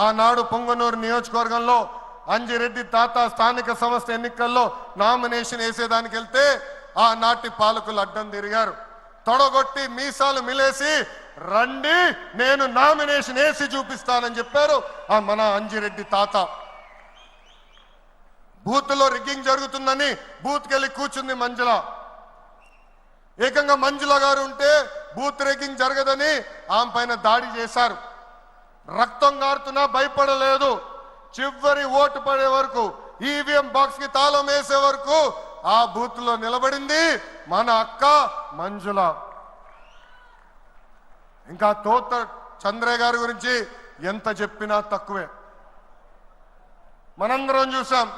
ఆనాడు పొంగనూరు నియోజకవర్గంలో అంజిరెడ్డి తాత స్థానిక సంస్థ ఎన్నికల్లో నామినేషన్ వేసేదానికి వెళ్తే ఆనాటి పాలకులు అడ్డం తిరిగారు. తొడగొట్టి మీసాలు మిలేసి రండి నేను నామినేషన్ వేసి చూపిస్తానని చెప్పారు ఆ మన అంజిరెడ్డి తాత. బూత్లో రిగ్గింగ్ జరుగుతుందని బూత్కి వెళ్ళి కూర్చుంది మంజుల. ఏకంగా మంజుల గారు ఉంటే బూత్ రిగ్గింగ్ జరగదని ఆమె పైన దాడి చేశారు. రక్తం గారుతున్నా భయపడలేదు. చివరి ఓటు పడే వరకు ఈవీఎం బాక్స్ కి తాళం వేసే వరకు ఆ బూత్ లో నిలబడింది మన అక్క మంజుల. ఇంకా తోట చంద్రయ్య గారి గురించి ఎంత చెప్పినా తక్కువే. మనందరం చూసాం,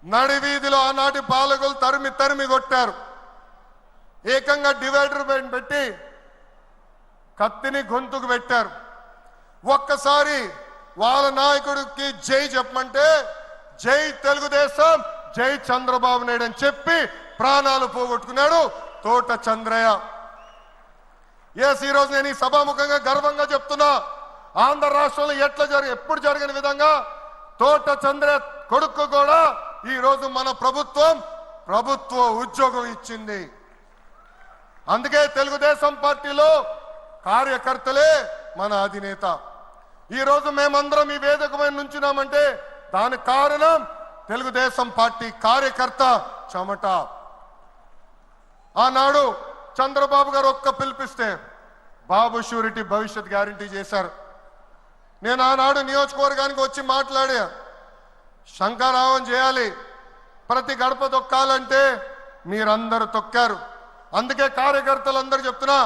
నడివీధిలో ఆనాటి పాలకులు తరిమి తరిమి కొట్టారు. ఏకంగా డివైడర్ పెట్టి కత్తిని గొంతుకు పెట్టారు. ఒక్కసారి వాళ్ళ నాయకుడికి జై చెప్పమంటే జై తెలుగుదేశం, జై చంద్రబాబు నాయుడు అని చెప్పి ప్రాణాలు పోగొట్టుకున్నాడు తోట చంద్రయ్య. ఈ రోజు నేను ఈ సభాముఖంగా గర్వంగా చెప్తున్నా, ఆంధ్ర రాష్ట్రంలో ఎప్పుడు జరిగిన విధంగా తోట చంద్రయ్య కొడుకు కూడా ఈ రోజు మన ప్రభుత్వ ఉద్యోగం ఇచ్చింది. అందుకే తెలుగుదేశం పార్టీలో కార్యకర్తలే మన అధినేత. ఈ రోజు మేమందరం ఈ వేదిక మీద నుంచున్నామంటే దానికి కారణం తెలుగుదేశం పార్టీ కార్యకర్త చెమట. ఆనాడు చంద్రబాబు గారు ఒక్క పిలిపిస్తే బాబు షూరిటీ భవిష్యత్ గ్యారంటీ చేశారు. నేను ఆనాడు నియోజకవర్గానికి వచ్చి మాట్లాడా, శంఖారావం చేయాలి, ప్రతి గడప తొక్కాలంటే మీరందరూ తొక్కారు. అందుకే కార్యకర్తలందరూ చెప్తున్నా,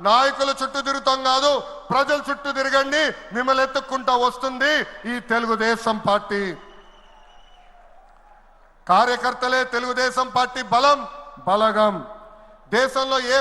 నాయకుల చుట్టూ తిరుగుతాం కాదు, ప్రజల చుట్టూ తిరగండి, మిమ్మల్ని ఎత్తుక్కుంటా వస్తుంది ఈ తెలుగుదేశం పార్టీ. కార్యకర్తలే తెలుగుదేశం పార్టీ బలం బలగం. దేశంలో ఏ